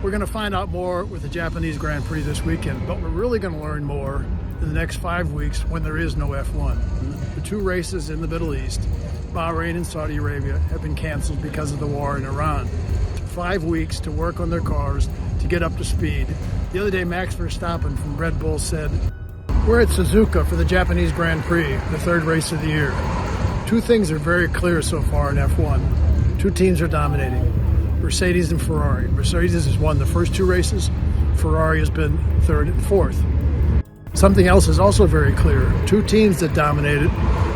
We're going to find out more with the Japanese Grand Prix this weekend, but we're really going to learn more in the next 5 weeks when there is no F1. The two races in the Middle East, Bahrain and Saudi Arabia, have been canceled because of the war in Iran. 5 weeks to work on their cars to get up to speed. The other day, Max Verstappen from Red Bull said, "We're at Suzuka for the Japanese Grand Prix, the third race of the year. Two things are very clear so far in F1. Two teams are dominating, Mercedes and Ferrari. Mercedes has won the first two races. Ferrari has been third and fourth. Something else is also very clear. Two teams that dominated,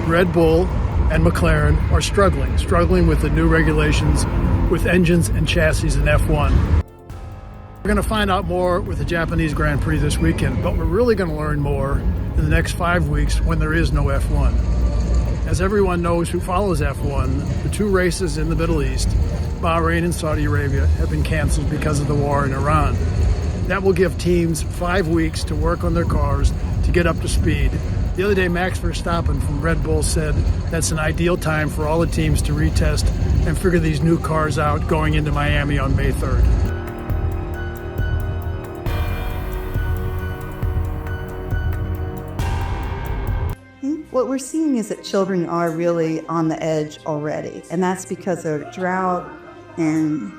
Red Bull and McLaren, are struggling with the new regulations with engines and chassis in F1. We're going to find out more with the Japanese Grand Prix this weekend, but we're really going to learn more in the next 5 weeks when there is no F1. As everyone knows who follows F1, the two races in the Middle East, Bahrain and Saudi Arabia, have been canceled because of the war in Iran. That will give teams 5 weeks to work on their cars to get up to speed. The other day, Max Verstappen from Red Bull said that's an ideal time for all the teams to retest and figure these new cars out going into Miami on May 3rd. What we're seeing is that children are really on the edge already, and that's because of drought and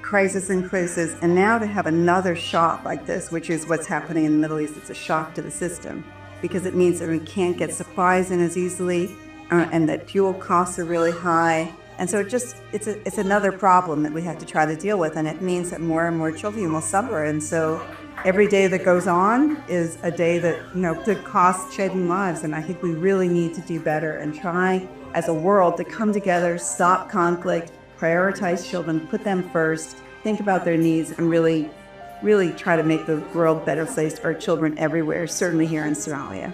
crisis, and now to have another shock like this, which is what's happening in the Middle East, it's a shock to the system, because it means that we can't get supplies in as easily, and that fuel costs are really high. And so it's another problem that we have to try to deal with, and it means that more and more children will suffer. And so every day that goes on is a day that, could cost shedding lives. And I think we really need to do better and try as a world to come together, stop conflict, prioritize children, put them first, think about their needs, and really try to make the world a better place for children everywhere, certainly here in Somalia.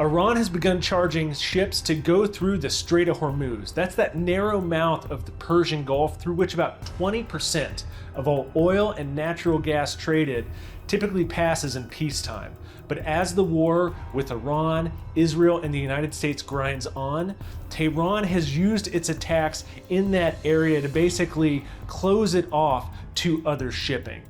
Iran has begun charging ships to go through the Strait of Hormuz. That's that narrow mouth of the Persian Gulf through which about 20% of all oil and natural gas traded typically passes in peacetime. But as the war with Iran, Israel, and the United States grinds on, Tehran has used its attacks in that area to basically close it off to other shipping.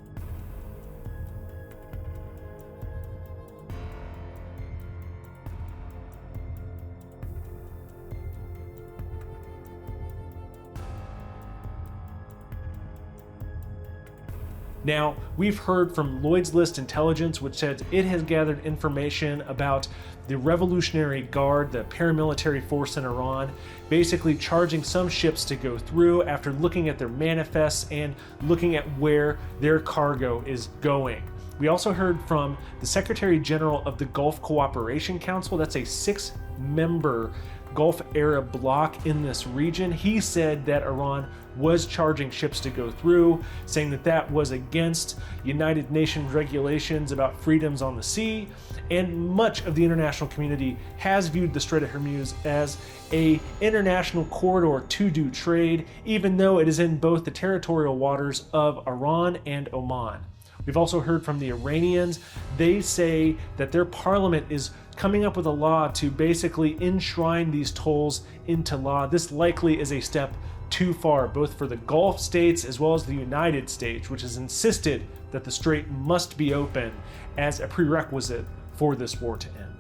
Now, we've heard from Lloyd's List Intelligence, which says it has gathered information about the Revolutionary Guard, the paramilitary force in Iran, basically charging some ships to go through after looking at their manifests and looking at where their cargo is going. We also heard from the Secretary General of the Gulf Cooperation Council. That's a 6-member Gulf Arab bloc in this region. He said that Iran was charging ships to go through, saying that that was against United Nations regulations about freedoms on the sea, and much of the international community has viewed the Strait of Hormuz as an international corridor to do trade, even though it is in both the territorial waters of Iran and Oman. We've also heard from the Iranians. They say that their parliament is coming up with a law to basically enshrine these tolls into law. This likely is a step too far, both for the Gulf states as well as the United States, which has insisted that the strait must be open as a prerequisite for this war to end.